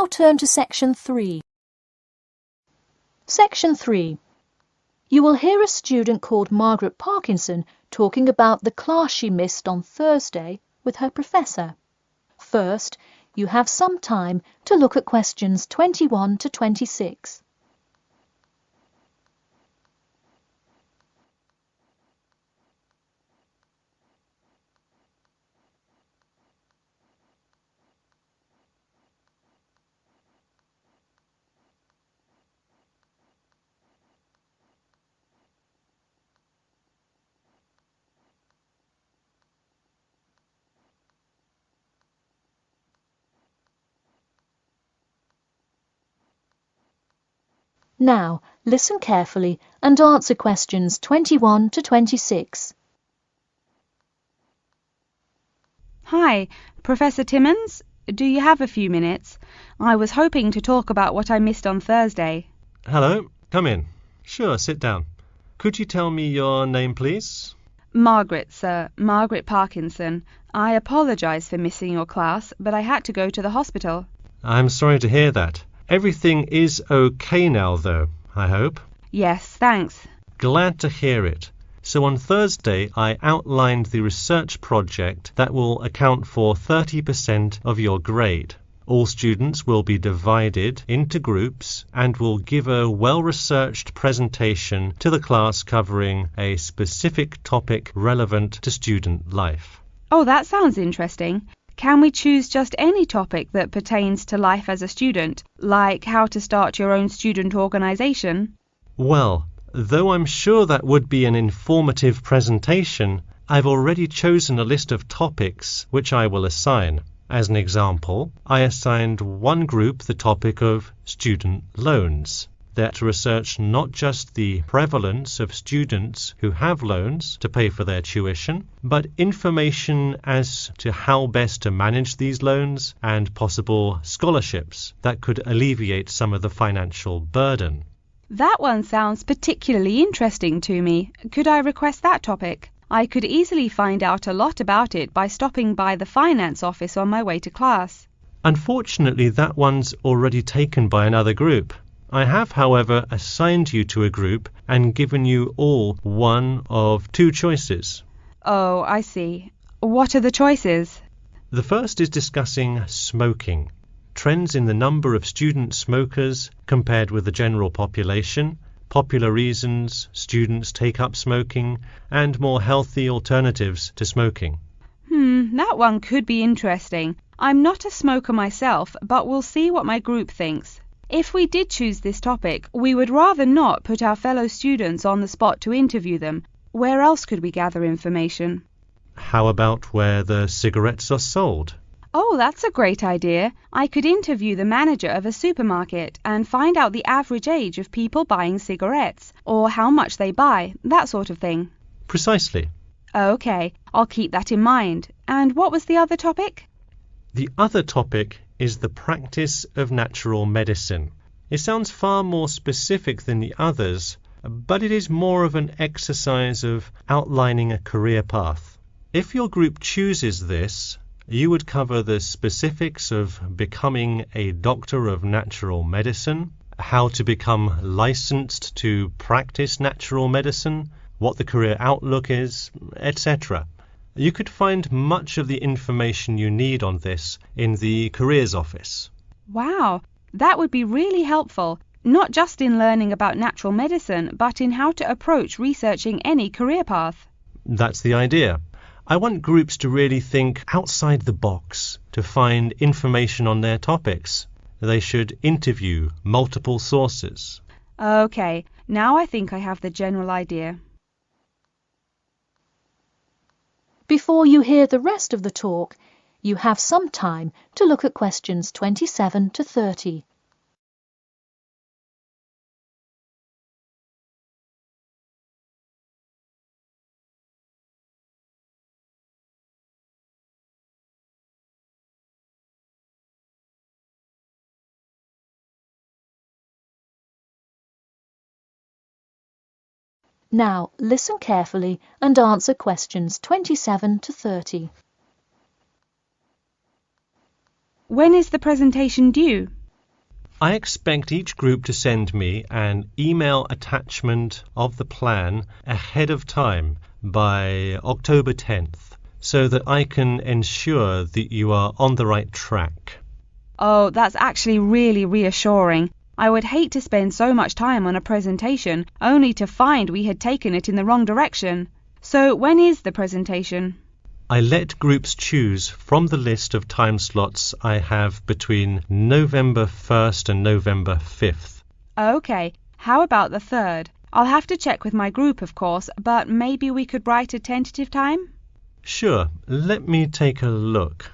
now turn to Section 3. Section 3. You will hear a student called Margaret Parkinson talking about the class she missed on Thursday with her professor. First, you have some time to look at questions 21 to 26. Now, listen carefully and answer questions 21 to 26. Hi, Professor Timmons. Do you have a few minutes? I was hoping to talk about what I missed on Thursday. Hello, come in. Sure, sit down. Could you tell me your name, please? Margaret, sir. Margaret Parkinson. I apologise for missing your class, but I had to go to the hospital. I'm sorry to hear that. Everything is okay now, though, I hope? Yes, thanks. Glad to hear it. So on Thursday, I outlined the research project that will account for 30% of your grade. All students will be divided into groups and will give a well-researched presentation to the class covering a specific topic relevant to student life. Oh, that sounds interesting. Can we choose just any topic that pertains to life as a student, like how to start your own student organisation? Well, though I'm sure that would be an informative presentation, I've already chosen a list of topics which I will assign. As an example, I assigned one group the topic of student loans. They're to research not just the prevalence of students who have loans to pay for their tuition, but information as to how best to manage these loans and possible scholarships that could alleviate some of the financial burden. That one sounds particularly interesting to me. Could I request that topic? I could easily find out a lot about it by stopping by the finance office on my way to class. Unfortunately, that one's already taken by another group. I have, however, assigned you to a group and given you all one of two choices. Oh, I see. What are the choices? The first is discussing smoking, trends in the number of student smokers compared with the general population, popular reasons students take up smoking, and more healthy alternatives to smoking. That one could be interesting. I'm not a smoker myself, but we'll see what my group thinks. If we did choose this topic, we would rather not put our fellow students on the spot to interview them. Where else could we gather information? How about where the cigarettes are sold? Oh, that's a great idea. I could interview the manager of a supermarket and find out the average age of people buying cigarettes, or how much they buy, that sort of thing. Precisely. Okay, I'll keep that in mind. And what was the other topic? The other topic is the practice of natural medicine. It sounds far more specific than the others, but it is more of an exercise of outlining a career path. If your group chooses this, you would cover the specifics of becoming a doctor of natural medicine, how to become licensed to practice natural medicine, what the career outlook is, etc. You could find much of the information you need on this in the Careers Office. Wow, that would be really helpful, not just in learning about natural medicine, but in how to approach researching any career path. That's the idea. I want groups to really think outside the box to find information on their topics. They should interview multiple sources. Okay, now I think I have the general idea. Before you hear the rest of the talk, you have some time to look at questions 27 to 30. Now, listen carefully and answer questions 27 to 30. When is the presentation due? I expect each group to send me an email attachment of the plan ahead of time by October 10th, so that I can ensure that you are on the right track. Oh, that's actually really reassuring. I would hate to spend so much time on a presentation only to find we had taken it in the wrong direction. So when is the presentation? I let groups choose from the list of time slots I have between November 1st and November 5th. Okay, how about the 3rd? I'll have to check with my group, of course, but maybe we could write a tentative time? Sure, let me take a look.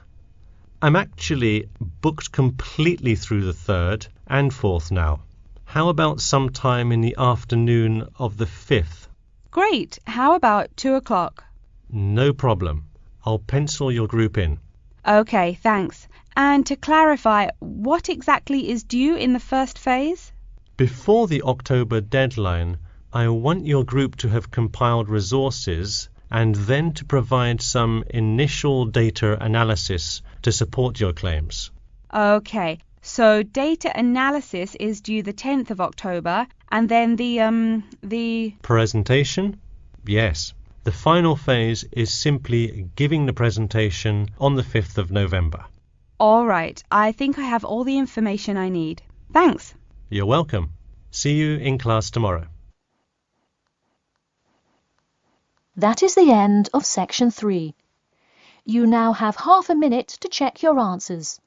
I'm actually booked completely through the 3rd and 4th now. How about sometime in the afternoon of the 5th? Great, how about 2 o'clock? No problem. I'll pencil your group in. Okay, thanks. And to clarify, what exactly is due in the first phase? Before the October deadline, I want your group to have compiled resources and then to provide some initial data analysis to support your claims. Okay, so data analysis is due the 10th of October, and then the Presentation? Yes. The final phase is simply giving the presentation on the 5th of November. All right, I think I have all the information I need. Thanks. You're welcome. See you in class tomorrow. That is the end of section 3. You now have half a minute to check your answers.